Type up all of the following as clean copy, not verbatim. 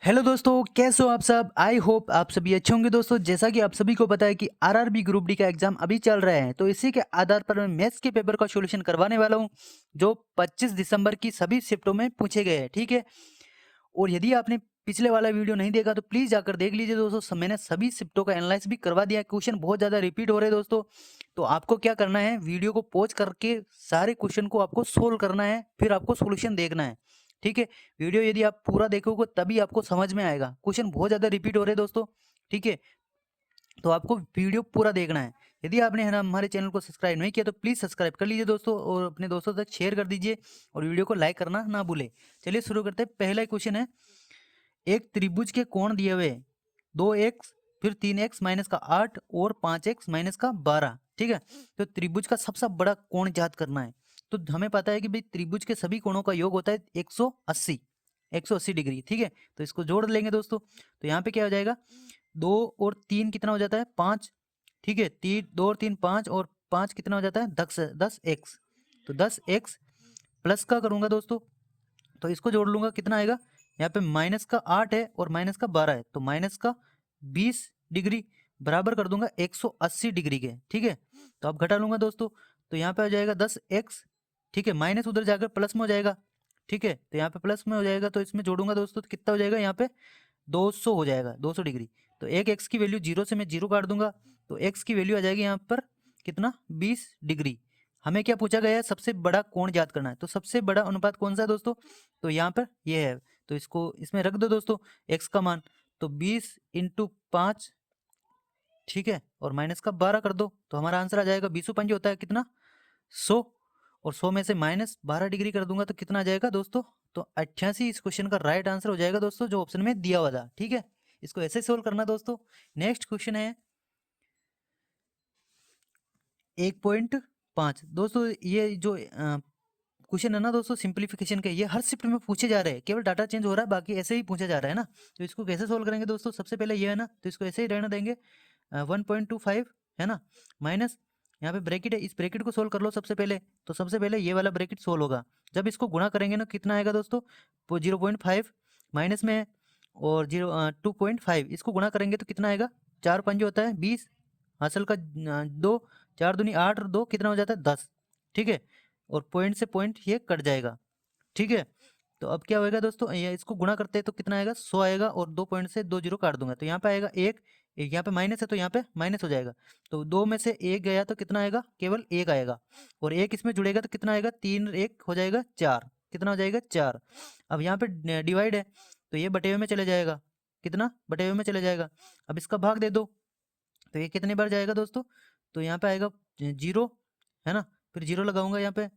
Hello दोस्तों, कैसे हो आप सब। आई होप आप सभी अच्छे होंगे। दोस्तों, जैसा कि आप सभी को पता है कि आरआरबी ग्रुप डी का एग्जाम अभी चल रहा है, तो इसी के आधार पर मैं मैथ्स के पेपर का सॉल्यूशन करवाने वाला हूं, जो 25 दिसंबर की सभी शिफ्टों में पूछे गए हैं। ठीक है। और यदि आपने पिछले वाला वीडियो नहीं देखा तो प्लीज जाकर देख लीजिए दोस्तों। मैंने सभी शिफ्टों का एनालाइज भी करवा दिया है। क्वेश्चन बहुत ज्यादा रिपीट हो रहे हैं दोस्तों। तो आपको क्या करना है, वीडियो को पॉज करके सारे क्वेश्चन को आपको सोल्व करना है, फिर आपको सोल्यूशन देखना है। ठीक है। वीडियो यदि आप पूरा देखोगे तभी आपको समझ में आएगा। क्वेश्चन बहुत ज्यादा रिपीट हो रहे हैं दोस्तों। ठीक है। तो आपको वीडियो पूरा देखना है। यदि आपने है ना हमारे चैनल को सब्सक्राइब नहीं किया तो प्लीज सब्सक्राइब कर लीजिए दोस्तों, और अपने दोस्तों तक शेयर कर दीजिए, और वीडियो को लाइक करना ना भूले। चलिए शुरू करते हैं। पहला क्वेश्चन है, एक त्रिभुज के कोण दिए हुए 2x, फिर 3x माइनस का 8 और 5x माइनस का 12। ठीक है। तो त्रिभुज का सबसे बड़ा कोण ज्ञात करना है। तो हमें पता है कि भाई त्रिभुज के सभी कोणों का योग होता है 180 डिग्री। ठीक है। तो इसको जोड़ लेंगे दोस्तों। तो यहाँ पे क्या हो जाएगा, 2 और 3 कितना हो जाता है, 5। ठीक है। 2 और 3 5, और 5 कितना हो जाता है, 10x। तो 10x प्लस का करूंगा दोस्तों, तो इसको जोड़ लूंगा, कितना आएगा, यहाँ पे माइनस का 8 है और माइनस का 12 है, तो माइनस का 20 डिग्री बराबर कर दूंगा 180 डिग्री के। ठीक है। तो अब घटा लूंगा दोस्तों, तो यहाँ पे आ जाएगा 10x। ठीक है। माइनस उधर जाकर प्लस में हो जाएगा। ठीक है। तो यहाँ पे प्लस में हो जाएगा, तो इसमें जोड़ूंगा दोस्तों, तो कितना हो जाएगा, यहाँ पे 200 हो जाएगा, 200 डिग्री। तो एक एक्स की वैल्यू जीरो से मैं जीरो काट दूंगा, तो एक्स की वैल्यू आ जाएगी यहाँ पर कितना, 20 डिग्री। हमें क्या पूछा गया है, सबसे बड़ा कोण ज्ञात करना है। तो सबसे बड़ा अनुपात कौन सा है दोस्तों, तो यहाँ पर ये है। तो इसको इसमें रख दो दोस्तों, एक्स का मान। तो 20 × 5, ठीक है, और माइनस का 12 कर दो, तो हमारा आंसर आ जाएगा 20 होता है कितना, 100। और 100 में से माइनस 12 डिग्री कर दूंगा तो कितना आ जाएगा दोस्तों, तो 88 इस क्वेश्चन का राइट आंसर हो जाएगा दोस्तों, जो ऑप्शन में दिया हुआ था। ठीक है। इसको ऐसे सोल्व करना दोस्तों। नेक्स्ट क्वेश्चन है 1.5 दोस्तों। ये जो क्वेश्चन है ना दोस्तों, सिंप्लीफिकेशन के, ये हर शिफ्ट में पूछे जा रहे हैं, केवल डाटा चेंज हो रहा है, बाकी ऐसे ही पूछा जा रहा है ना। तो इसको कैसे सोल्व करेंगे दोस्तों, सबसे पहले ये है ना, तो इसको ऐसे ही रहने देंगे। 1.25 है ना, माइनस, यहाँ पे ब्रैकेट है, इस ब्रैकेट को सोल्व कर लो सबसे पहले। तो सबसे पहले ये वाला ब्रैकेट सोल्व होगा। जब इसको गुणा करेंगे ना, कितना आएगा दोस्तों, 0.5 माइनस में है, और 2.5 इसको गुणा करेंगे तो कितना आएगा, 4 5 होता है 20, हासिल का 2, 4 दूनी 8 और 2 कितना हो जाता है, 10। ठीक है। और पॉइंट से पॉइंट ये कट जाएगा। ठीक है। तो अब क्या होएगा दोस्तों, ये इसको गुणा करते हैं तो कितना आएगा, 100 आएगा, और 2 पॉइंट से 2 जीरो काट दूंगा, तो यहाँ पे आएगा एक, एक यहाँ पे माइनस है तो यहाँ पे माइनस हो जाएगा। तो 2 में से 1 गया तो कितना आएगा, केवल 1 आएगा, और 1 इसमें जुड़ेगा तो कितना आएगा, 3 1 हो जाएगा 4, कितना हो जाएगा 4। अब यहाँ पे डिवाइड है, तो ये बटे हुए में चले जाएगा, कितना, बटे हुए में चले जाएगा। अब इसका भाग दे दो, तो ये कितने बार जाएगा दोस्तों, तो यहाँ पे आएगा 0, है ना। फिर 0 लगाऊंगा यहाँ पे,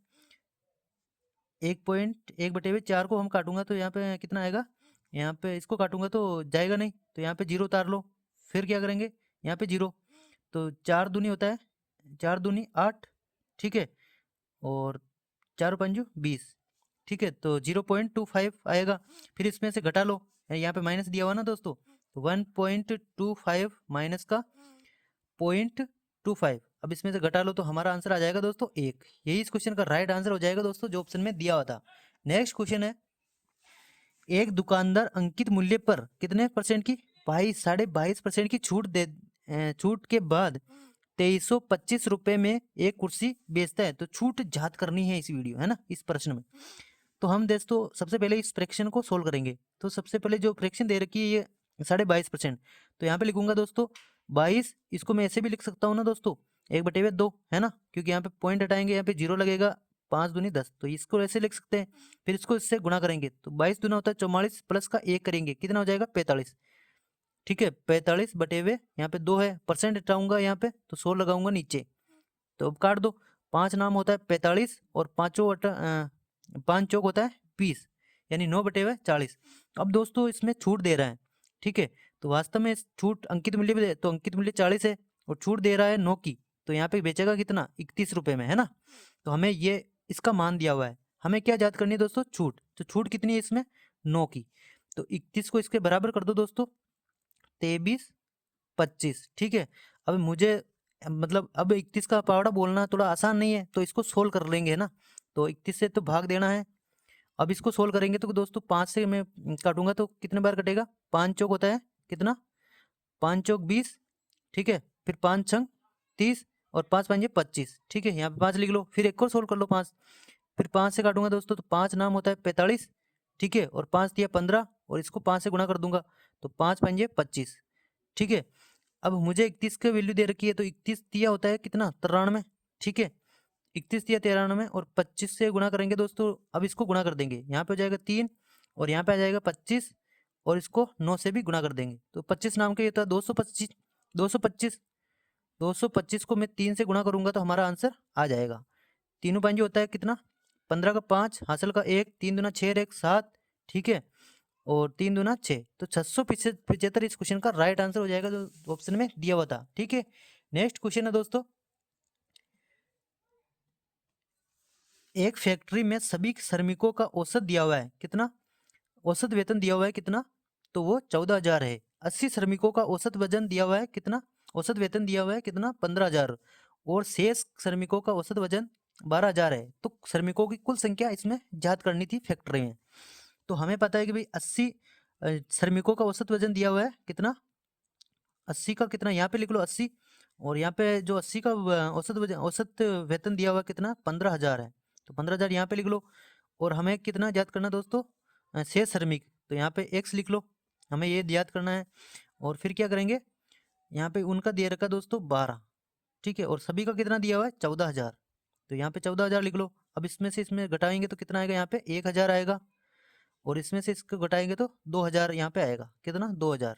1.1/4 को हम काटूंगा तो यहाँ पे कितना आएगा, यहाँ पे इसको काटूंगा तो जाएगा नहीं, तो यहाँ पे 0 उतार लो। फिर क्या करेंगे, यहाँ पे 0, तो 4 दूनी होता है, 4 दूनी 8। ठीक है। और 4 पंजू 20। ठीक है। तो 0.25 आएगा। फिर इसमें से घटा लो, यहाँ पे माइनस दिया हुआ ना दोस्तों, तो 1.25 माइनस का 0.25, अब इसमें से घटा लो तो हमारा आंसर आ जाएगा दोस्तों 1। यही इस क्वेश्चन का राइट आंसर हो जाएगा दोस्तों, जो ऑप्शन में दिया हुआ था। नेक्स्ट क्वेश्चन है, एक दुकानदार अंकित मूल्य पर कितने परसेंट की, 22.5% की छूट के बाद 2325 रुपए में एक कुर्सी बेचता है। तो छूट ज्ञात करनी है इस वीडियो, है ना, इस प्रश्न में। तो हम दोस्तों सबसे पहले इस फ्रैक्शन को सोल्व करेंगे। तो सबसे पहले जो फ्रैक्शन दे रखी है ये 22.5%, तो यहाँ पे लिखूंगा दोस्तों 22, इसको मैं ऐसे भी लिख सकता हूँ ना दोस्तों, 1/2 है ना, क्योंकि यहाँ पे पॉइंट हटाएंगे, यहाँ पे 0 लगेगा, 5 दूनी 10, तो इसको ऐसे लिख सकते हैं। फिर इसको इससे गुणा करेंगे, तो 22 दूना होता है 44, प्लस का 1 करेंगे, कितना हो जाएगा, 45। ठीक है। 45/, यहाँ पे 2 है, परसेंट हटाऊंगा यहाँ पे, तो 100 लगाऊंगा नीचे, तो अब काट दो। 5 नाम होता है 45, और 5 चौक होता है 20, यानी 9/40। अब दोस्तों इसमें छूट दे रहा है। ठीक है। तो वास्तव में छूट अंकित मूल्य भी दे, तो अंकित मूल्य 40 है, और छूट दे रहा है 9 की, तो यहाँ पे बेचेगा कितना, 31 रुपए में, है ना। तो हमें ये इसका मान दिया हुआ है, हमें क्या याद करनी है दोस्तों, छूट। तो छूट कितनी है इसमें, 9 की। तो 31 को इसके बराबर कर दो दोस्तों, 23 25। ठीक है। अब मुझे मतलब अब 31 का पावड़ा बोलना थोड़ा आसान नहीं है, तो इसको सोल्व कर लेंगे, है ना। तो 31 से तो भाग देना है, अब इसको सोल्व करेंगे तो दोस्तों 5 से मैं काटूंगा तो कितने बार कटेगा, 5 चौक होता है कितना, 5 चौक 20, ठीक है, फिर 5 छंग 30 और 5 पंजे 25, ठीक है, यहाँ पे 5 लिख लो, फिर एक और सोल्व कर लो 5, फिर 5 से काटूंगा दोस्तों तो 5 नाम होता है 45, ठीक है, और 5 दिया 15 और इसको 5 से गुणा कर दूंगा तो 5 पंजे 25, ठीक है। अब मुझे 31 की वैल्यू दे रखी है तो 31 दिया होता है कितना 93, ठीक है, 31 दिया 93 और 25 से गुणा करेंगे दोस्तों, अब इसको गुणा कर देंगे, यहाँ पे हो जाएगा 3 और यहाँ पे आ जाएगा 25 और इसको 9 से भी गुणा कर देंगे तो 25 नाम के ये था 225, 225, 225 को मैं 3 से गुणा करूंगा तो हमारा आंसर आ जाएगा। तीनों पंजे होता है कितना, 15 का 5, हासिल का 1, 3 दूना 6 1 7, ठीक है, और 3 दूना 6, तो 675 इस क्वेश्चन का राइट आंसर हो जाएगा जो ऑप्शन में दिया हुआ था, ठीक है। नेक्स्ट क्वेश्चन है दोस्तों, एक फैक्ट्री में सभी श्रमिकों का औसत दिया हुआ है कितना, औसत वेतन दिया हुआ है कितना, तो वो 14,000 है। 80 श्रमिकों का औसत वजन दिया हुआ है कितना, औसत वेतन दिया हुआ है कितना 15,000 और शेष श्रमिकों का औसत वजन 12,000 है। तो श्रमिकों की कुल संख्या इसमें ज्ञात करनी थी फैक्ट्री में। तो हमें पता है कि भाई 80 श्रमिकों का औसत वजन दिया हुआ है कितना, 80 का कितना यहाँ पे लिख लो 80 और यहाँ पे जो 80 का औसत वजन औसत वेतन दिया हुआ कितना 15,000 है, तो 15,000 यहाँ पे लिख लो। और हमें कितना याद करना दोस्तों, शेष श्रमिक, तो यहाँ पे x लिख लो, हमें ये याद करना है। और फिर क्या करेंगे, यहाँ पे उनका दे रखा दोस्तों 12, ठीक है, और सभी का कितना दिया हुआ है 14,000, तो यहाँ पे 14,000 लिख लो। अब इसमें से इसमें घटाएंगे तो कितना आएगा, यहाँ पे 1,000 आएगा और इसमें से इसको घटाएंगे तो 2,000 यहाँ पे आएगा कितना 2,000।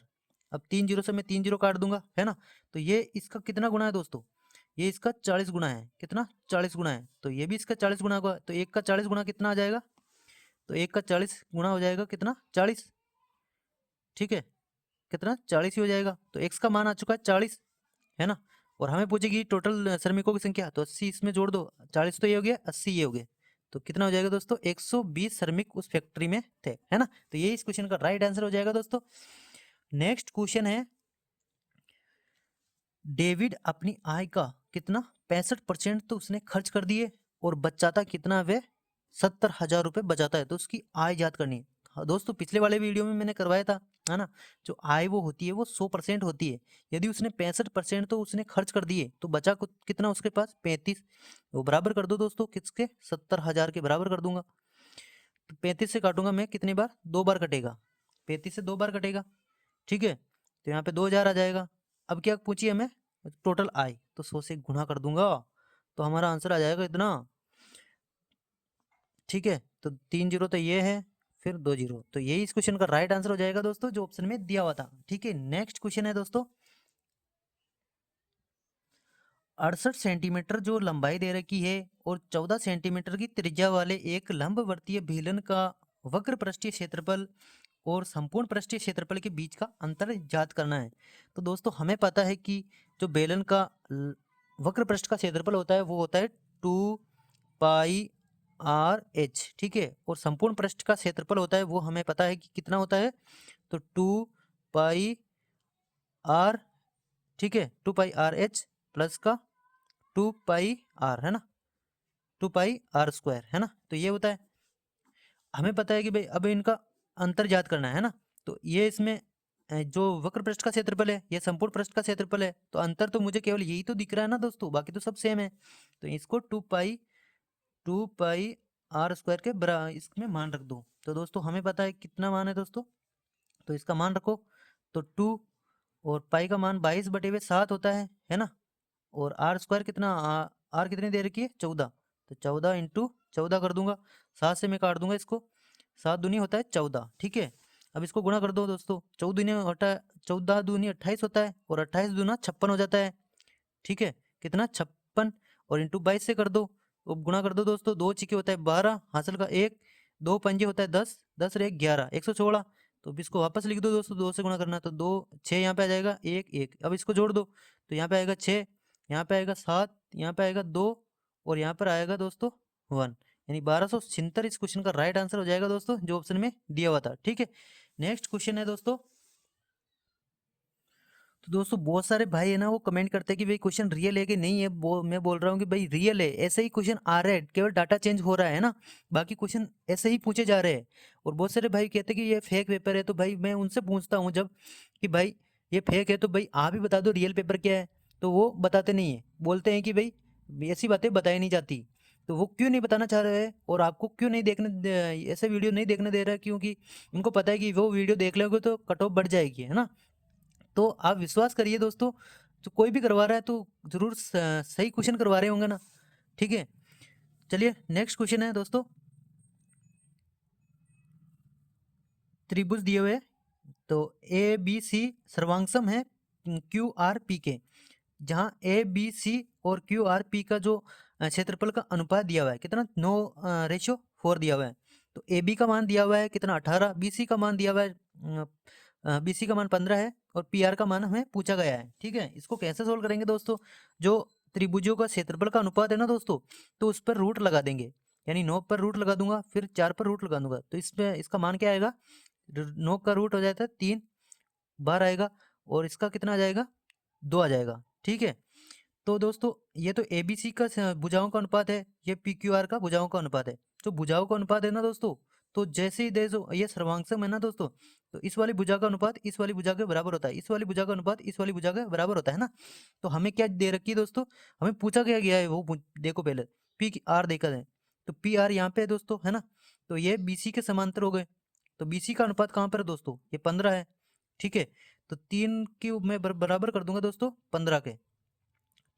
अब 3 जीरो से मैं 3 जीरो काट दूंगा, है ना, तो ये इसका कितना गुना है दोस्तों, ये इसका 40 गुना है, कितना 40 गुना है, तो ये भी इसका 40 गुना होगा, तो एक का 40 गुना कितना आ जाएगा, तो एक का 40 गुना हो जाएगा कितना 40, ठीक है, कितना 40 ही हो जाएगा। तो एक्स का मान आ चुका है 40, है ना, और हमें पूछेगी टोटल श्रमिकों की संख्या, तो 80 इसमें जोड़ दो, 40 तो ये हो गया 80 ये हो गया, तो कितना हो जाएगा दोस्तों 120 श्रमिक उस फैक्ट्री में थे, है ना, तो ये इस क्वेश्चन का राइट आंसर हो जाएगा दोस्तों। नेक्स्ट क्वेश्चन है, डेविड अपनी आय का कितना 65% तो उसने खर्च कर दिए और बचाता कितना, वे 70,000 रुपये बचाता है, तो उसकी आय याद करनी है। हाँ दोस्तों, पिछले वाले वीडियो में मैंने करवाया था, है ना, जो आय वो होती है वो 100% होती है। यदि उसने 65% तो उसने खर्च कर दिए तो बचा कितना उसके पास 35, वो बराबर कर दो दोस्तों किसके 70,000 के बराबर कर दूंगा। तो 35 से काटूंगा मैं कितनी बार, 2 बार कटेगा, 35 से 2 बार कटेगा, ठीक है, तो यहाँ पे 2,000 आ जाएगा। अब क्या पूछिए हमें, टोटल आय, तो 100 से गुणा कर दूंगा तो हमारा आंसर आ जाएगा इतना, ठीक है, तो 3 जीरो तो ये है, फिर 2 जीरो, तो यही इस क्वेश्चन का राइट आंसर हो जाएगा दोस्तों जो ऑप्शन में दिया हुआ था, ठीक है। नेक्स्ट क्वेश्चन है दोस्तों, 68 सेंटीमीटर जो लंबाई दे रखी है और 14 सेंटीमीटर की त्रिज्या वाले एक लंबवर्तीय बेलन का वक्र पृष्ठीय क्षेत्रफल और संपूर्ण पृष्ठीय क्षेत्रफल के बीच का अंतर ज्ञात करना है। तो दोस्तों हमें पता है कि जो बेलन का वक्र पृष्ठ का क्षेत्रफल होता है वो होता है 2πr/h, ठीक है, और संपूर्ण पृष्ठ का क्षेत्रफल होता है वो हमें पता है कि कितना होता है, तो 2πr, ठीक है, 2πr/h प्लस का 2πr, है ना, 2πr² है ना, तो ये होता है। हमें पता है कि भाई अब इनका अंतर ज्ञात करना है ना, तो ये इसमें जो वक्र पृष्ठ का क्षेत्रफल है ये संपूर्ण पृष्ठ का क्षेत्रफल है, तो अंतर तो मुझे केवल यही तो दिख रहा है ना दोस्तों, बाकी तो सब सेम है। तो इसको 2πr² के बराबर इसमें मान रख दो, तो दोस्तों हमें पता है कितना मान है दोस्तों, तो इसका मान रखो, तो 2 और पाई का मान 22/7 होता है ना, और r² कितना, आर कितनी दे रखी है 14, तो 14 इंटू 14 कर दूंगा, 7 से मैं काट दूंगा इसको, 7 दूनी होता है 14, ठीक है। अब इसको गुणा कर दो दोस्तों, 14 दूनी 28 होता है और 28 दूना 56 हो जाता है, ठीक है, कितना 56 और इंटू 22 से कर दो, अब गुणा कर दो दोस्तों, 2 छिके होता है 12, हासिल का 1, 2 पंजे होता है 10, 10 और 1 11, 116, तो अब इसको वापस लिख दो दोस्तों, 2 से गुणा करना, तो 2 6 यहाँ पे आ जाएगा 1 1, अब इसको जोड़ दो, तो यहाँ पे आएगा 6, यहाँ पे आएगा 7, यहाँ पे आएगा 2 और यहाँ पर आएगा दोस्तों 1, यानी 1276 इस क्वेश्चन का राइट आंसर हो जाएगा दोस्तों जो ऑप्शन में दिया हुआ था, ठीक है। नेक्स्ट क्वेश्चन है दोस्तों, तो दोस्तों बहुत सारे भाई है ना वो कमेंट करते हैं कि भाई क्वेश्चन रियल है कि नहीं है। मैं बोल रहा हूँ कि भाई रियल है, ऐसे ही क्वेश्चन आ रहे हैं, केवल डाटा चेंज हो रहा है ना, बाकी क्वेश्चन ऐसे ही पूछे जा रहे हैं। और बहुत सारे भाई कहते हैं कि ये फेक पेपर है, तो भाई मैं उनसे पूछता हूँ जब कि भाई ये फेक है तो भाई आप ही बता दो रियल पेपर क्या है, तो वो बताते नहीं है, बोलते हैं कि भाई ऐसी बातें बताई नहीं जाती। तो वो क्यों नहीं बताना चाह रहे हैं और आपको क्यों नहीं ऐसे वीडियो नहीं देखने दे रहा है, क्योंकि उनको पता है कि वो वीडियो देख लोगे तो कट ऑफ बढ़ जाएगी, है ना। तो आप विश्वास करिए दोस्तों, तो कोई भी करवा रहा है तो जरूर सही क्वेश्चन करवा रहे होंगे ना। ठीक है, चलिए नेक्स्ट क्वेश्चन है दोस्तों। त्रिभुज दिए हुए हैं, तो ए बी सी सर्वांगसम है क्यू आर पी के, जहाँ ए बी सी और क्यू आर पी का जो क्षेत्रफल का अनुपात दिया हुआ है कितना, 9:4 दिया हुआ है। तो ए बी का मान दिया हुआ है कितना, 18, बी सी का मान दिया हुआ है, बी सी का मान 15 है, और पी आर का मान हमें पूछा गया है। ठीक है, इसको कैसे सोल्व करेंगे दोस्तों, जो त्रिभुजों का क्षेत्रफल का अनुपात है ना दोस्तों, तो उस पर रूट लगा देंगे, यानी 9 पर रूट लगा दूंगा, फिर 4 पर रूट लगा दूंगा, तो इसमें इसका मान क्या आएगा, 9 का रूट हो जाता है 3 बार आएगा, और इसका कितना आ जाएगा, 2 आ जाएगा। ठीक है, तो दोस्तों ये तो ए बी सी का भुजाओं का अनुपात है, ये पी क्यू आर का भुजाओं का अनुपात है। तो भुजाओं का अनुपात है ना दोस्तों, तो जैसे ही दे जो ये सर्वांगसम है ना दोस्तों, तो इस वाली भुजा का अनुपात इस वाली भुजा के बराबर होता है, इस वाली भुजा का अनुपात इस वाली भुजा के बराबर होता है ना। तो हमें क्या दे रखी है दोस्तों, हमें पूछा गया है वो देखो पहले पी आर देखा है, तो पी आर यहाँ पे है दोस्तों, है ना। तो ये बी सी के समांतर हो गए, तो बी सी का अनुपात कहाँ पर है दोस्तों, ये 15 है। ठीक है, तो 3 की मैं बराबर कर दूंगा दोस्तों 15 के।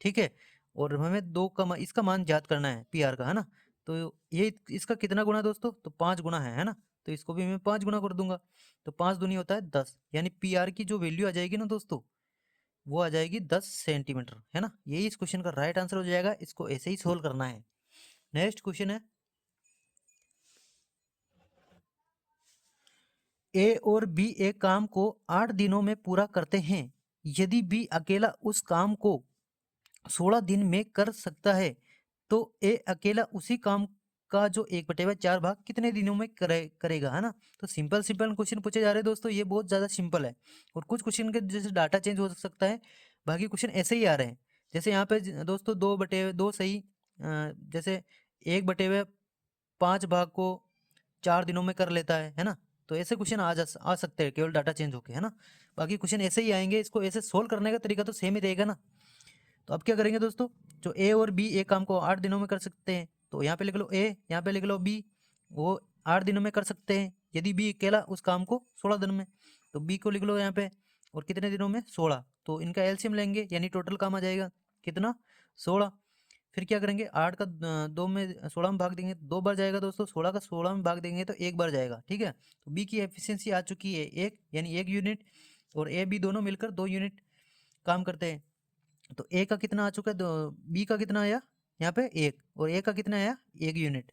ठीक है, और हमें इसका मान ज्ञात करना है पी आर का, है ना। तो ये इसका कितना गुना दोस्तों, तो 5 गुना है ना। तो इसको भी मैं 5 गुना कर दूंगा, तो 5 दूनी होता है 10, यानी पी आर की जो वैल्यू आ जाएगी ना दोस्तों, वो आ जाएगी 10 सेंटीमीटर, है ना। यही इस क्वेश्चन का राइट आंसर हो जाएगा, इसको ऐसे ही सोल्व करना है। नेक्स्ट क्वेश्चन है, ए और बी एक काम को 8 दिनों में पूरा करते हैं, यदि बी अकेला उस काम को 16 दिन में कर सकता है, तो ए अकेला उसी काम का जो 1/4 भाग कितने दिनों में करेगा, है ना। तो सिंपल सिंपल क्वेश्चन पूछे जा रहे हैं दोस्तों, ये बहुत ज़्यादा सिंपल है। और कुछ क्वेश्चन के जैसे डाटा चेंज हो सकता है, बाकी क्वेश्चन ऐसे ही आ रहे हैं। जैसे यहाँ पे दोस्तों 2/2 सही, जैसे 1/5 भाग को 4 दिनों में कर लेता है ना। तो ऐसे क्वेश्चन आ सकते हैं केवल डाटा चेंज होके, है ना। बाकी क्वेश्चन ऐसे ही आएंगे, इसको ऐसे सोल्व करने का तरीका तो सेम ही रहेगा ना। तो अब क्या करेंगे दोस्तों, जो ए और बी एक काम को 8 दिनों में कर सकते हैं, तो यहाँ पे लिख लो ए, यहाँ पे लिख लो बी, वो 8 दिनों में कर सकते हैं, यदि बी अकेला उस काम को 16 दिन में। तो बी को लिख लो यहाँ पे, और कितने दिनों में, 16, तो इनका एलसीएम लेंगे, यानी टोटल काम आ जाएगा कितना, 16। फिर क्या करेंगे, 8 का 2 में 16 में भाग देंगे, 2 बार जाएगा दोस्तों, 16 का 16 में भाग देंगे तो 1 बार जाएगा। ठीक है, तो बी की एफिशिएंसी आ चुकी है 1, यानी 1 यूनिट, और ए बी दोनों मिलकर 2 यूनिट काम करते हैं। तो ए का कितना आ चुका है, बी का कितना आया यहाँ पे 1, और ए का कितना आया 1 यूनिट।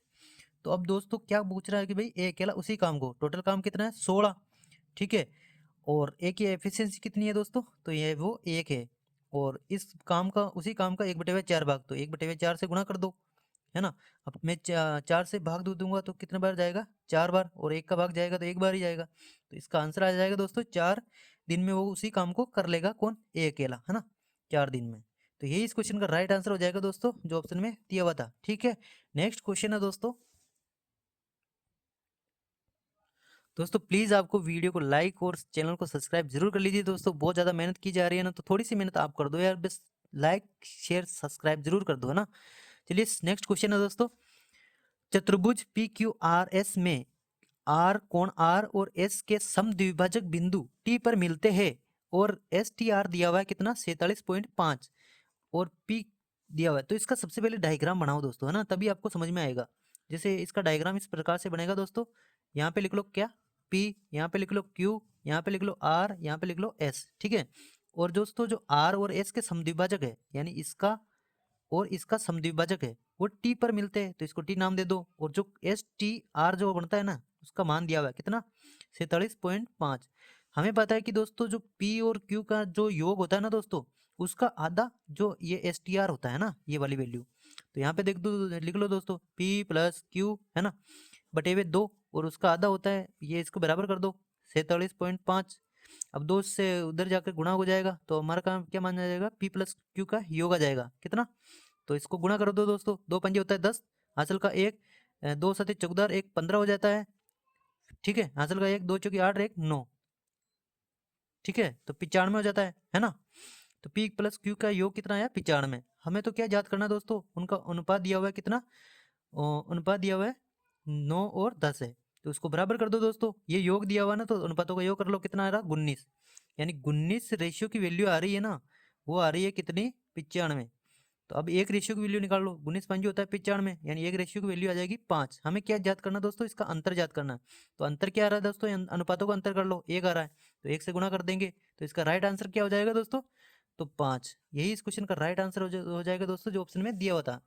तो अब दोस्तों क्या पूछ रहा है कि भाई ए अकेला उसी काम को, टोटल काम कितना है 16। ठीक है, और ए की एफिशिएंसी कितनी है दोस्तों, तो ये वो 1 है, और इस काम का उसी काम का 1/4 भाग, तो 1/4 से गुणा कर दो, है ना। अब मैं 4 से भाग दूंगा तो कितने बार जाएगा, 4 बार, और 1 का भाग जाएगा तो 1 बार ही जाएगा। तो इसका आंसर आ जाएगा दोस्तों 4 दिन में वो उसी काम को कर लेगा, कौन, ए अकेला, है ना, 4 दिन में। तो यही इस क्वेश्चन का राइट आंसर हो जाएगा दोस्तों, जो ऑप्शन में दिया हुआ था। ठीक है, नेक्स्ट क्वेश्चन है दोस्तों। दोस्तों प्लीज़ आपको वीडियो को लाइक और चैनल को सब्सक्राइब जरूर कर लीजिए दोस्तों, बहुत ज़्यादा मेहनत की जा रही है ना, तो थोड़ी सी मेहनत आप कर दो यार, बस लाइक शेयर सब्सक्राइब जरूर कर दो, है ना। चलिए नेक्स्ट क्वेश्चन है दोस्तों, चतुर्भुज पी क्यू आर एस में आर कोण आर और एस के समद्विभाजक बिंदु टी पर मिलते हैं, और एस टी आर दिया हुआ है कितना, 47.5, और पी दिया हुआ है। तो इसका सबसे पहले डायग्राम बनाओ दोस्तों, है ना, तभी आपको समझ में आएगा। जैसे इसका डायग्राम इस प्रकार से बनेगा दोस्तों, यहाँ पे लिख लो क्या, पी, यहाँ पे लिख लो क्यू, यहाँ पे लिख लो आर, यहाँ पे लिख लो एस। ठीक है, और दोस्तों जो आर और एस के समद्विभाजक है, यानी इसका और इसका समद्विभाजक है, वो टी पर मिलते हैं, तो इसको टी नाम दे दो। और जो एस टी आर जो बनता है ना, उसका मान दिया हुआ है कितना, 47.5। हमें पता है कि दोस्तों जो पी और क्यू का जो योग होता है ना दोस्तों, उसका आधा जो ये एस टी आर होता है ना, ये वाली वैल्यू, तो यहाँ पे देख दो, लिख लो दोस्तों, पी प्लस क्यू, है ना, बटे हुए 2, और उसका आधा होता है ये, इसको बराबर कर दो 47.5। अब 2 से उधर जाकर गुणा हो जाएगा, तो हमारा काम क्या माना जाएगा, p प्लस क्यू का योग आ जाएगा कितना, तो इसको गुणा कर दो दोस्तों, 2 पंजे होता है 10, हासिल का 1, 2 सते 14, 1 15 हो जाता है, ठीक है, हासिल का 1, 2 चौकी 8, 1 9, ठीक है, तो 95 हो जाता है ना। तो p प्लस क्यू का योग कितना आया, 95। हमें तो क्या याद करना है दोस्तों, उनका अनुपात दिया हुआ है कितना, अनुपात दिया हुआ है 9 और 10 है, तो उसको बराबर कर दो दोस्तों, ये योग दिया हुआ है ना, तो अनुपातों का योग कर लो, कितना आ रहा 19, यानी 19 रेशियो की वैल्यू आ रही है ना, वो आ रही है कितनी, 95। तो अब एक रेशियो की वैल्यू निकाल लो, 19 पंजे होता है 95, यानी एक रेशियो की वैल्यू आ जाएगी 5। हमें क्या याद करना दोस्तों, इसका अंतर याद करना है, तो अंतर क्या आ रहा है दोस्तों, अनुपातों का अंतर कर लो, 1 आ रहा है, तो 1 से गुणा कर देंगे, तो इसका राइट आंसर क्या हो जाएगा दोस्तों, तो 5। यही इस क्वेश्चन का राइट आंसर हो जाएगा दोस्तों, जो ऑप्शन में दिया हुआ था।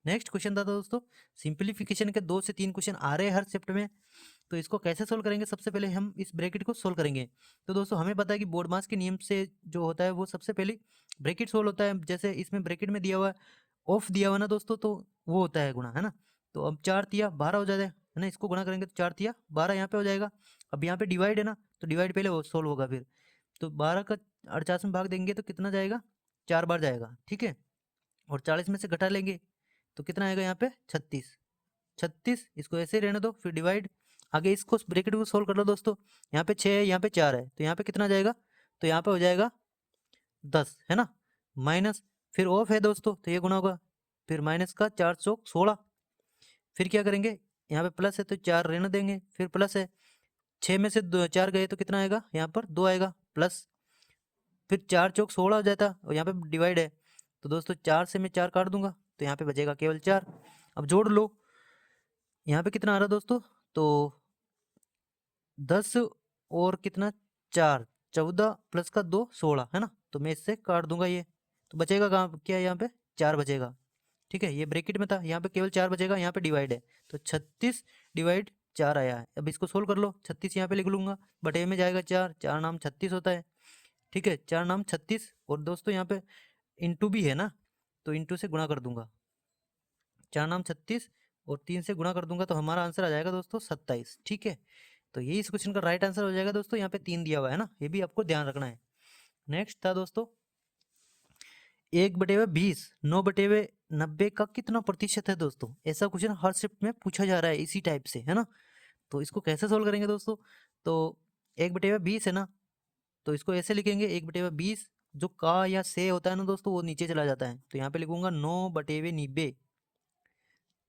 नेक्स्ट क्वेश्चन था दोस्तों, सिंप्लीफिकेशन के 2 से 3 क्वेश्चन आ रहे हैं हर शिफ्ट में, तो इसको कैसे सोल्व करेंगे, सबसे पहले हम इस ब्रैकेट को सोल्व करेंगे। तो दोस्तों हमें पता है कि बोर्डमास के नियम से जो होता है वो सबसे पहले ब्रैकेट सोल्व होता है, जैसे इसमें ब्रैकेट में दिया हुआ है ऑफ दिया हुआ ना दोस्तों, तो वो होता है गुणा, है ना। तो अब 4 तिया 12 हो जाता है ना, इसको गुणा करेंगे तो 4 तिया 12 यहाँ पे हो जाएगा। अब यहाँ पे डिवाइड है ना, तो डिवाइड पहले वो सोल्व होगा फिर, तो 12 का 48 में भाग देंगे तो कितना जाएगा, 4 बार जाएगा, ठीक है, और 40 में से घटा लेंगे तो कितना आएगा यहाँ पे 36, 36, इसको ऐसे ही रहने दो, फिर डिवाइड, आगे इसको ब्रैकेट को सोल्व कर लो दोस्तों, यहाँ पे 6 है, यहाँ पे 4 है, तो यहाँ पे कितना जाएगा, तो यहाँ पे हो जाएगा 10, है ना, माइनस, फिर ऑफ है दोस्तों, तो ये गुना होगा, फिर माइनस का 4 चौक 16, फिर क्या करेंगे, यहाँ पे प्लस है तो 4 रहने देंगे, फिर प्लस है, 6 में से 4 गए तो कितना आएगा, यहाँ पर 2 आएगा प्लस, फिर 4 चौक 16 हो जाता, और यहाँ पे डिवाइड है, तो दोस्तों 4 से मैं 4 काट दूंगा, तो यहाँ पे बचेगा केवल 4। अब जोड़ लो, यहाँ पे कितना आ रहा है दोस्तों, तो 10 और कितना 4, 14 प्लस का 2 16, है ना, तो मैं इससे काट दूंगा ये, तो बचेगा कहाँ, क्या है यहाँ पे 4 बचेगा, ठीक है, ये ब्रैकेट में था, यहाँ पे केवल 4 बचेगा, यहाँ पे डिवाइड है, तो 36 डिवाइड 4 आया है। अब इसको सोल्व कर लो, 36 यहाँ पे लिख लूंगा, बटे में जाएगा 4, 4 नाम 36 होता है, ठीक है, 4 नाम 36, और दोस्तों यहाँ पे इंटू भी है ना, तो इंटू से गुणा कर दूंगा, 4 नाम 36 और 3 से गुणा कर दूंगा, तो हमारा आंसर आ जाएगा दोस्तों 27, ठीक है। तो यही इस क्वेश्चन का राइट आंसर हो जाएगा दोस्तों, यहाँ पे 3 दिया हुआ है ना, ये भी आपको ध्यान रखना है। नेक्स्ट था दोस्तों 1/20, 9/90 का कितना प्रतिशत है दोस्तों, ऐसा क्वेश्चन हर शिफ्ट में पूछा जा रहा है इसी टाइप से, है ना। तो इसको कैसे सोल्व करेंगे दोस्तों, तो 1/20 है ना, तो इसको ऐसे लिखेंगे 1/20, जो का या से होता है ना दोस्तों वो नीचे चला जाता है, तो यहाँ पे लिखूंगा 9/90,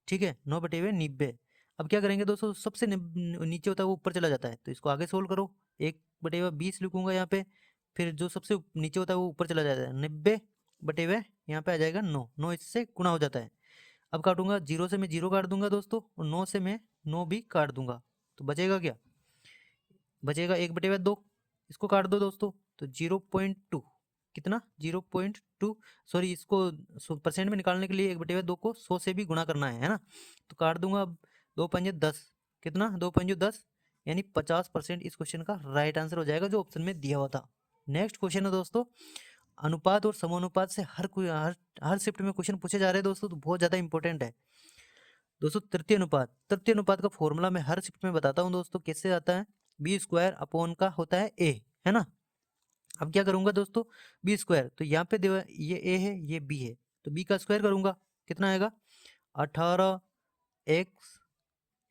ठीक है, 9/90। अब क्या करेंगे दोस्तों, सबसे नीचे होता है वो ऊपर चला जाता है, तो इसको आगे सोल्व करो, 1/20 लिखूंगा यहाँ पे, फिर जो सबसे नीचे होता है वो ऊपर चला जाता है, 90/, यहाँ पे आ जाएगा 9, 9 इससे गुणा हो जाता है। अब काटूंगा, 0 से मैं 0 काट दूंगा दोस्तों, और 9 से मैं 9 भी काट दूंगा, तो बचेगा क्या, बचेगा 1/2, इसको काट दो दोस्तों, तो 0.2, कितना 0.2, सॉरी इसको परसेंट में निकालने के लिए 1/2 को 100 से भी गुणा करना है ना, तो काट दूंगा। अब 2 पंजे 10, कितना 2 पंजे 10, यानी 50% इस क्वेश्चन का राइट आंसर हो जाएगा, जो ऑप्शन में दिया हुआ था। नेक्स्ट क्वेश्चन है दोस्तों, अनुपात और समानुपात से हर शिफ्ट में क्वेश्चन पूछे जा रहे हैं दोस्तों, तो बहुत ज़्यादा इंपॉर्टेंट है दोस्तों। तृतीय अनुपात का फॉर्मूला मैं हर शिफ्ट में बताता हूँ दोस्तों, कैसे आता है, b² का होता है a, है ना। अब क्या करूंगा दोस्तों, b², तो यहाँ पे ये a है ये b है, तो b का स्क्वायर करूंगा, कितना आएगा 18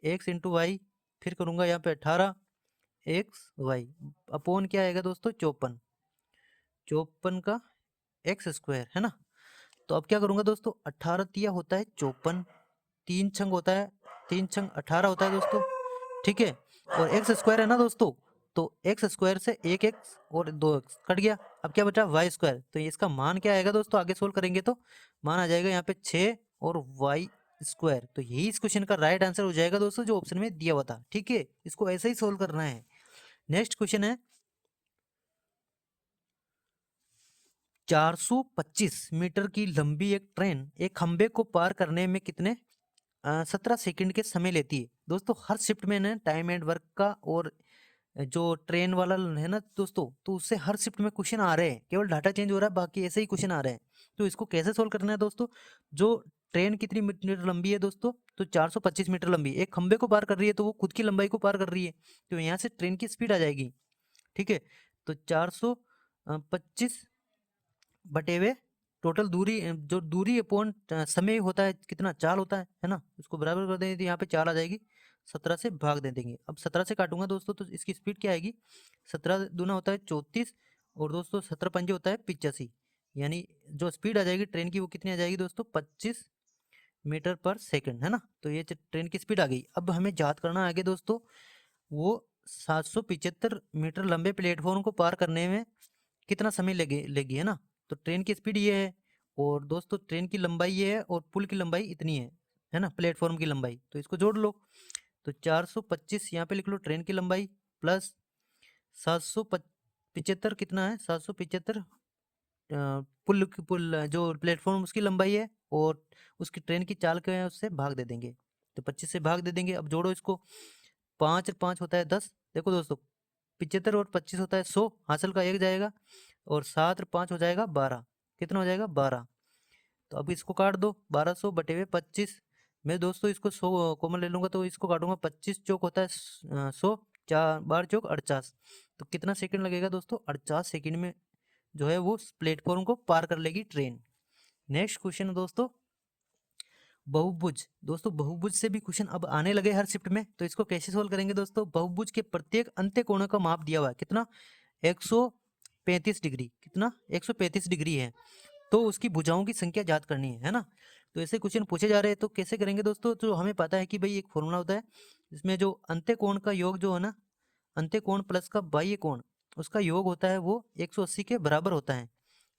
x इंटू वाई, फिर करूंगा यहाँ पे 18 x y अपॉन क्या आएगा दोस्तों 54, 54 का x², है ना। तो अब क्या करूंगा दोस्तों, 18 तिया होता है 54, 3 छंग होता है, 3 छंग 18 होता है दोस्तों, ठीक है, और x² है ना दोस्तों, तो x² से 1x और 2x कट गया, अब क्या बचा y², तो इसका मान क्या आएगा दोस्तों, आगे सोल्व करेंगे तो मान आ जाएगा यहाँ पे 6 और y², तो यही इस क्वेश्चन का राइट आंसर हो जाएगा दोस्तों, जो ऑप्शन में दिया हुआ था, ठीक है, इसको ऐसे ही सोल्व करना है। नेक्स्ट क्वेश्चन है 425 मीटर की लंबी एक ट्रेन एक खंबे को पार करने में कितने 17 सेकंड के समय लेती है दोस्तों। हर शिफ्ट में ना टाइम एंड वर्क का और जो ट्रेन वाला है ना दोस्तों, तो उससे हर शिफ्ट में क्वेश्चन आ रहे हैं, केवल डाटा चेंज हो रहा है, बाकी ऐसे ही क्वेश्चन आ रहे हैं। तो इसको कैसे सोल्व करना है दोस्तों, जो ट्रेन कितनी मीटर लंबी है दोस्तों, तो 425 मीटर लंबी, एक खंबे को पार कर रही है, तो वो खुद की लंबाई को पार कर रही है, तो यहाँ से ट्रेन की स्पीड आ जाएगी, ठीक है। तो 425 बटे हुए टोटल दूरी, जो दूरी अपॉन समय होता है कितना, 4 होता है ना। इसको बराबर कर देंगे तो यहाँ पे 4 आ जाएगी, 17 से भाग दे देंगे। अब 17 से काटूंगा दोस्तों तो इसकी स्पीड क्या आएगी, 17 दूना होता है 34 और दोस्तों 17 पंजे होता है 85, यानी जो स्पीड आ जाएगी ट्रेन की वो कितनी आ जाएगी दोस्तों, 25 मीटर पर सेकंड, है ना। तो ये ट्रेन की स्पीड आ गई। अब हमें याद करना आगे दोस्तों, वो 775 मीटर लंबे प्लेटफॉर्म को पार करने में कितना समय लेगी, है ना। तो ट्रेन की स्पीड ये है और दोस्तों ट्रेन की लंबाई ये है और पुल की लंबाई इतनी है ना, प्लेटफॉर्म की लंबाई। तो इसको जोड़ लो, तो 425 यहाँ पे लिख लो ट्रेन की लंबाई, प्लस 775 कितना है, 775 पुल जो प्लेटफॉर्म उसकी लंबाई है और उसकी ट्रेन की चाल क्या है उससे भाग दे देंगे, तो 25 से भाग दे देंगे। अब जोड़ो इसको, 5 और 5 होता है 10, देखो दोस्तों 75 और 25 होता है 100, हासिल का 1 जाएगा और 7 और 5 हो जाएगा 12, कितना हो जाएगा 12। तो अब इसको काट दो, 1200 बटे हुए 25। मैं दोस्तों इसको 100 कॉमन ले लूँगा तो इसको काटूंगा, 25 चौक होता है 100, 4 बार चौक 48, तो कितना सेकंड लगेगा दोस्तों, 48 सेकंड में जो है वो प्लेटफॉर्म को पार कर लेगी ट्रेन। नेक्स्ट क्वेश्चन है दोस्तों बहुभुज। दोस्तों बहुभुज से भी क्वेश्चन अब आने लगे हर शिफ्ट में, तो इसको कैसे सोल्व करेंगे दोस्तों। बहुभुज के प्रत्येक अंत्य कोणों का माप दिया हुआ है, कितना 135 डिग्री, कितना 135 डिग्री है, तो उसकी भुजाओं की संख्या ज्ञात करनी है ना। तो ऐसे क्वेश्चन पूछे जा रहे हैं, तो कैसे करेंगे दोस्तों। तो हमें पता है कि भाई एक फॉर्मूला होता है इसमें, जो अंत्य कोण का योग जो है ना, अंत्य कोण प्लस का बाह्य कोण, उसका योग होता है वो 180 के बराबर होता है,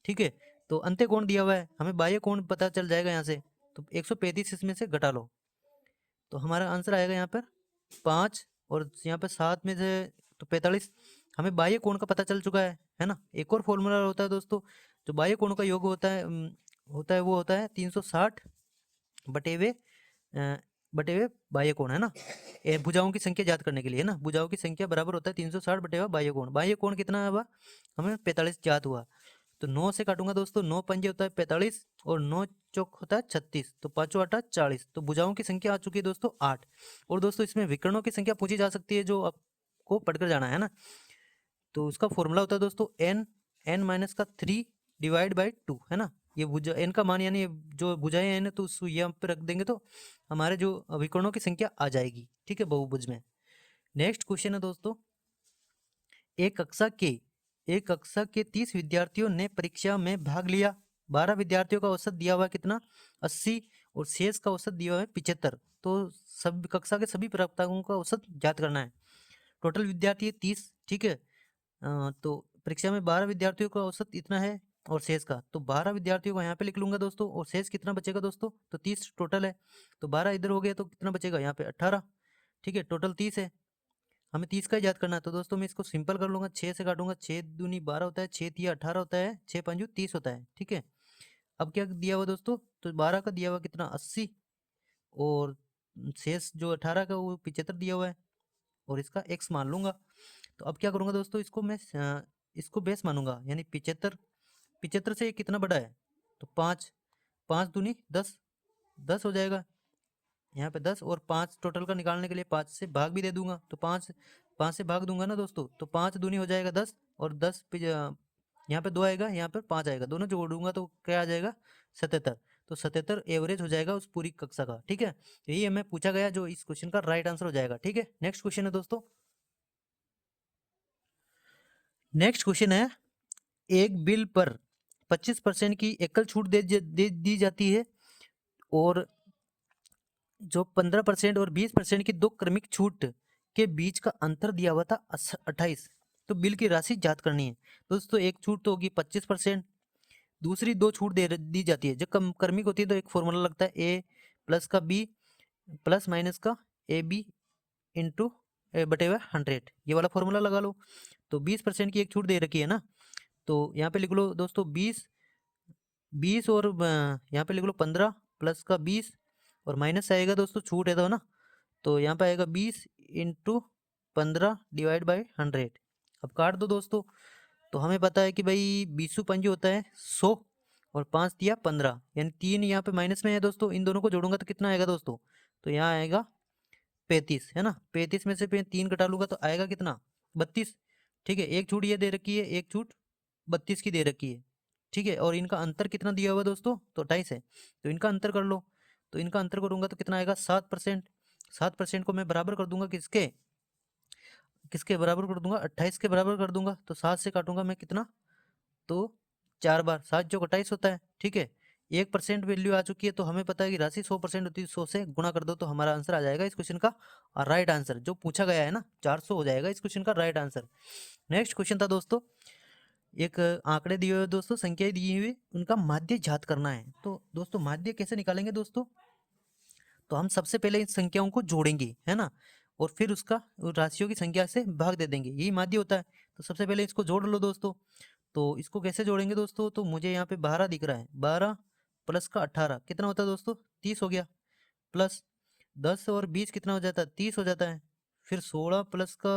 ठीक है। तो अंत्य कोण दिया हुआ है, हमें बाह्य कोण पता चल जाएगा यहाँ से, तो 135 इसमें से घटा लो, तो हमारा आंसर आएगा यहाँ पर 5 और यहाँ पर 7 में से तो 45। हमें बाह्य कोण का पता चल चुका है ना। एक और फॉर्मूला होता है दोस्तों, जो बाह्य कोण का योग होता है वो होता है 360 बटे हुए बाह्य कोण, है ना। भुजाओं की संख्या ज्ञात करने के लिए, है ना, भुजाओं की संख्या बराबर होता है 360 बटे हुआ बाह्य कोण। बाह्य कोण कितना है हुआ, हमें 45 ज्ञात हुआ। तो 9 से काटूंगा दोस्तों, 9 पंजे होता है 45 और 9 चौक होता है 36, तो 5 8 40, तो भुजाओं की संख्या आ चुकी है दोस्तों 8। और दोस्तों इसमें विकर्णों की संख्या पूछी जा सकती है, जो आपको पढ़कर जाना है ना। तो उसका फॉर्मूला होता है दोस्तों n माइनस का 3 डिवाइड बाई 2, है ना। ये भुजा n का मान यानी जो भुजाएं हैं तो उसको यहाँ पे रख देंगे तो हमारे जो विकर्णों की संख्या आ जाएगी, ठीक है, बहुभुज में। नेक्स्ट क्वेश्चन है दोस्तों, एक कक्षा के 30 विद्यार्थियों ने परीक्षा में भाग लिया। 12 विद्यार्थियों का औसत दिया हुआ है कितना, 80 और शेष का औसत दिया हुआ है 75। तो सब कक्षा के सभी प्राप्तांकों का औसत ज्ञात करना है। टोटल विद्यार्थी है 30, ठीक है। तो परीक्षा में 12 विद्यार्थियों का औसत इतना है और शेष का, तो 12 विद्यार्थियों को यहाँ पे लिख लूंगा दोस्तों, और शेष कितना बचेगा दोस्तों, तो 30 टोटल है, तो 12 इधर हो गया तो कितना बचेगा यहाँ पे 18, ठीक है। टोटल 30 है, हमें 30 का ही याद करना है। तो दोस्तों मैं इसको सिंपल कर लूंगा, 6 से काटूंगा, 6 दूनी 12 होता है, 6 तिया 18 होता है, 6 पंजू 30 होता है, ठीक है। अब क्या दिया हुआ दोस्तों, तो 12 का दिया हुआ कितना 80 और शेष जो 18 का वो 75 दिया हुआ है और इसका x मान लूंगा। तो अब क्या करूंगा दोस्तों, इसको मैं इसको बेस मानूंगा, यानी 75 से ये कितना बड़ा है, तो 5 5 दूनी 10 10 हो जाएगा यहाँ पे 10, और 5 टोटल का निकालने के लिए 5 से भाग भी दे दूंगा, तो 5 से भाग दूंगा ना दोस्तों, तो 5 दूनी हो जाएगा 10 और 10 पे यहाँ पे 2 आएगा, यहाँ पर 5 आएगा, दोनों जोड़ूंगा तो क्या आ जाएगा 77। तो 77 एवरेज हो जाएगा उस पूरी कक्षा का, ठीक है। यही हमें पूछा गया, जो इस क्वेश्चन का राइट आंसर हो जाएगा, ठीक है। नेक्स्ट क्वेश्चन है दोस्तों, नेक्स्ट क्वेश्चन है, एक बिल पर 25% की एकल छूट दी जाती है और जो 15% और 20% की दो क्रमिक छूट के बीच का अंतर दिया हुआ था 28। तो बिल की राशि ज्ञात करनी है दोस्तों। एक छूट तो होगी 25%, दूसरी दो छूट दी जाती है। जब क्रमिक होती है तो एक फॉर्मूला लगता है ए प्लस का बी प्लस माइनस का ए बी इंटू बटे हुए 100, ये वाला फॉर्मूला लगा लो। तो 20% की एक छूट दे रखी है ना, तो यहाँ पे लिख लो दोस्तों 20 और यहाँ पे लिख लो 15 प्लस का 20 और माइनस से आएगा दोस्तों, छूट है तो ना, तो यहाँ पे आएगा 20 इंटू 15 डिवाइड बाई 100। अब काट दो दोस्तों, तो हमें पता है कि भाई 20 पंजे होता है 100 और 5 दिया 15, यानी 3 यहाँ पे माइनस में है दोस्तों। इन दोनों को जोड़ूंगा तो कितना आएगा दोस्तों, तो यहाँ आएगा 35, है ना। 35 में से 3 घटा लूंगा तो आएगा कितना 32। ठीक है, एक छूट ये दे रखी है, एक छूट 32 की दे रखी है। ठीक है, और इनका अंतर कितना दिया हुआ है दोस्तों, तो 28 है। तो इनका अंतर कर लो, तो इनका अंतर करूंगा तो कितना आएगा 7%। 7% को मैं बराबर कर दूंगा किसके, किसके बराबर कर दूंगा, 28 के बराबर कर दूंगा। तो 7 से काटूंगा मैं कितना, तो 4 बार 7 जो 28 होता है। ठीक है, 1% वैल्यू आ चुकी है, तो हमें पता है कि राशि 100% होती है, 100 से गुणा कर दो तो हमारा आंसर आ जाएगा इस क्वेश्चन का राइट आंसर जो पूछा गया है ना, 400 हो जाएगा इस क्वेश्चन का राइट आंसर। नेक्स्ट क्वेश्चन था दोस्तों, एक आंकड़े दिए हुए दोस्तों, संख्याएं दी हुई, उनका माध्य ज्ञात करना है। तो दोस्तों माध्य कैसे निकालेंगे दोस्तों, तो हम सबसे पहले इन संख्याओं को जोड़ेंगे, है ना, और फिर उसका राशियों की संख्या से भाग दे देंगे, यही माध्य होता है। तो सबसे पहले इसको जोड़ लो दोस्तों। तो इसको कैसे जोड़ेंगे दोस्तों, तो मुझे यहाँ पे 12 दिख रहा है, 12 प्लस का 18 कितना होता है दोस्तों, 30 हो गया। प्लस 10 और 20 कितना हो जाता है, 30 हो जाता है। फिर 16 प्लस का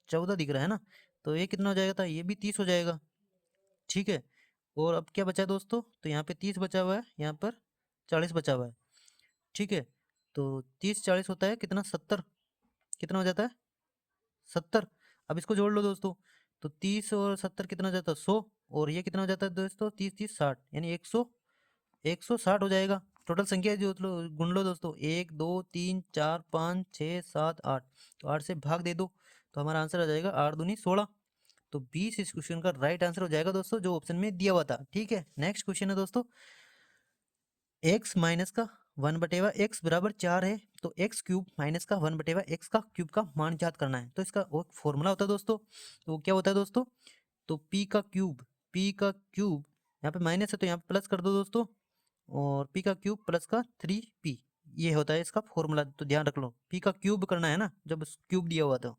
14 दिख रहा है ना, तो ये कितना हो जाएगा था, ये भी 30 हो जाएगा। ठीक है, और अब क्या बचा दोस्तों, तो यहाँ पे 30 बचा हुआ है, यहाँ पर 40 बचा हुआ है। ठीक है, तो 30 40 होता है कितना, 70, कितना हो जाता है 70। अब इसको जोड़ लो दोस्तों, तो 30 और 70 कितना हो जाता है 100, और ये कितना हो जाता है दोस्तों 30 30 60, यानी 160 हो जाएगा। टोटल संख्या जो गुण लो दोस्तों, 1 2 3 4 5 6 7 8, तो 8 से भाग दे दो तो हमारा आंसर आ जाएगा 8 दूनी 16। तो 20 इस क्वेश्चन का राइट आंसर हो जाएगा दोस्तों, जो ऑप्शन में दिया हुआ था। ठीक है, नेक्स्ट क्वेश्चन है दोस्तों, एक्स माइनस का 1/, एक्स बराबर 4 है, तो एक्स क्यूब माइनस का 1/, एक्स का क्यूब का मान ज्ञात करना है। तो इसका वो फॉर्मूला होता है दोस्तों, तो वो क्या होता है दोस्तों, तो पी का क्यूब यहाँ पे माइनस है तो यहाँ पे प्लस कर दो दोस्तों, और पी का क्यूब प्लस का 3p, ये होता है इसका फॉर्मूला। तो ध्यान रख लो, पी का क्यूब करना है ना, जब क्यूब दिया हुआ था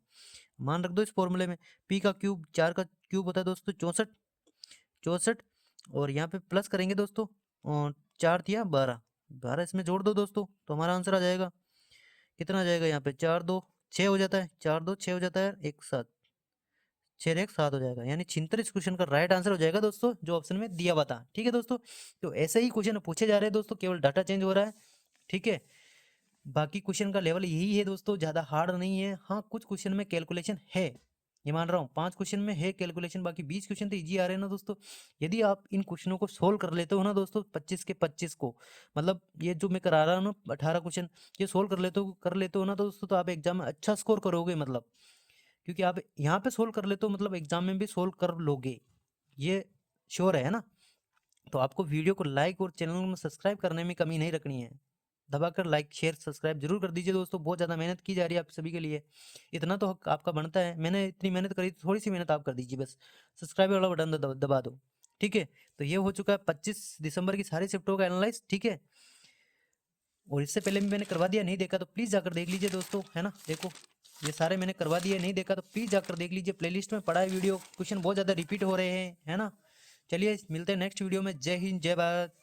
मान रख दो इस फॉर्मूले में। पी का क्यूब 4 का क्यूब होता है दोस्तों 64, 64, और यहाँ पे प्लस करेंगे दोस्तों, और 4 दिया 12, 12 इसमें जोड़ दो दोस्तों तो हमारा आंसर आ जाएगा, कितना आ जाएगा यहाँ पे 4 2 6 हो जाता है, 4 2 6 हो जाता है, एक साथ 6 एक 7 हो जाएगा, यानी 76 इस क्वेश्चन का राइट आंसर हो जाएगा दोस्तों, जो ऑप्शन में दिया हुआ था। ठीक है दोस्तों, तो ऐसे ही क्वेश्चन पूछे जा रहे हैं दोस्तों, केवल डाटा चेंज हो रहा है। ठीक है, बाकी क्वेश्चन का लेवल यही है दोस्तों, ज़्यादा हार्ड नहीं है। हाँ, कुछ क्वेश्चन में कैलकुलेशन है, ये मान रहा हूँ, 5 क्वेश्चन में है कैलकुलेशन, बाकी 20 क्वेश्चन तो इजी आ रहे हैं ना दोस्तों। यदि आप इन क्वेश्चनों को सोल्व कर लेते हो ना दोस्तों, 25 के 25 को, मतलब ये जो मैं करा रहा हूँ ना 18 क्वेश्चन, ये सोल्व कर लेते हो ना दोस्तों, तो आप एग्जाम में अच्छा स्कोर करोगे, मतलब क्योंकि आप यहाँ पे सोल्व कर लेते हो, मतलब एग्जाम में भी सोल्व कर लोगे, ये श्योर है ना। तो आपको वीडियो को लाइक और चैनल में सब्सक्राइब करने में कमी नहीं रखनी है, दबाकर लाइक शेयर सब्सक्राइब जरूर कर दीजिए दोस्तों। बहुत ज़्यादा मेहनत की जा रही है आप सभी के लिए, इतना तो हक आपका बनता है, मैंने इतनी मेहनत करी, थोड़ी सी मेहनत आप कर दीजिए, बस सब्सक्राइब वाला बटन दबा दो। ठीक है, तो ये हो चुका है 25 दिसंबर की सारी शिफ्टों का एनालाइज। ठीक है, और इससे पहले भी मैंने करवा दिया, नहीं देखा तो प्लीज़ जाकर देख लीजिए दोस्तों, है ना। देखो ये सारे मैंने करवा दिए, नहीं देखा तो प्लीज़ जाकर देख लीजिए, प्लेलिस्ट में पड़ा है वीडियो, क्वेश्चन बहुत ज़्यादा रिपीट हो रहे हैं, है ना। चलिए मिलते हैं नेक्स्ट वीडियो में, जय हिंद जय भारत।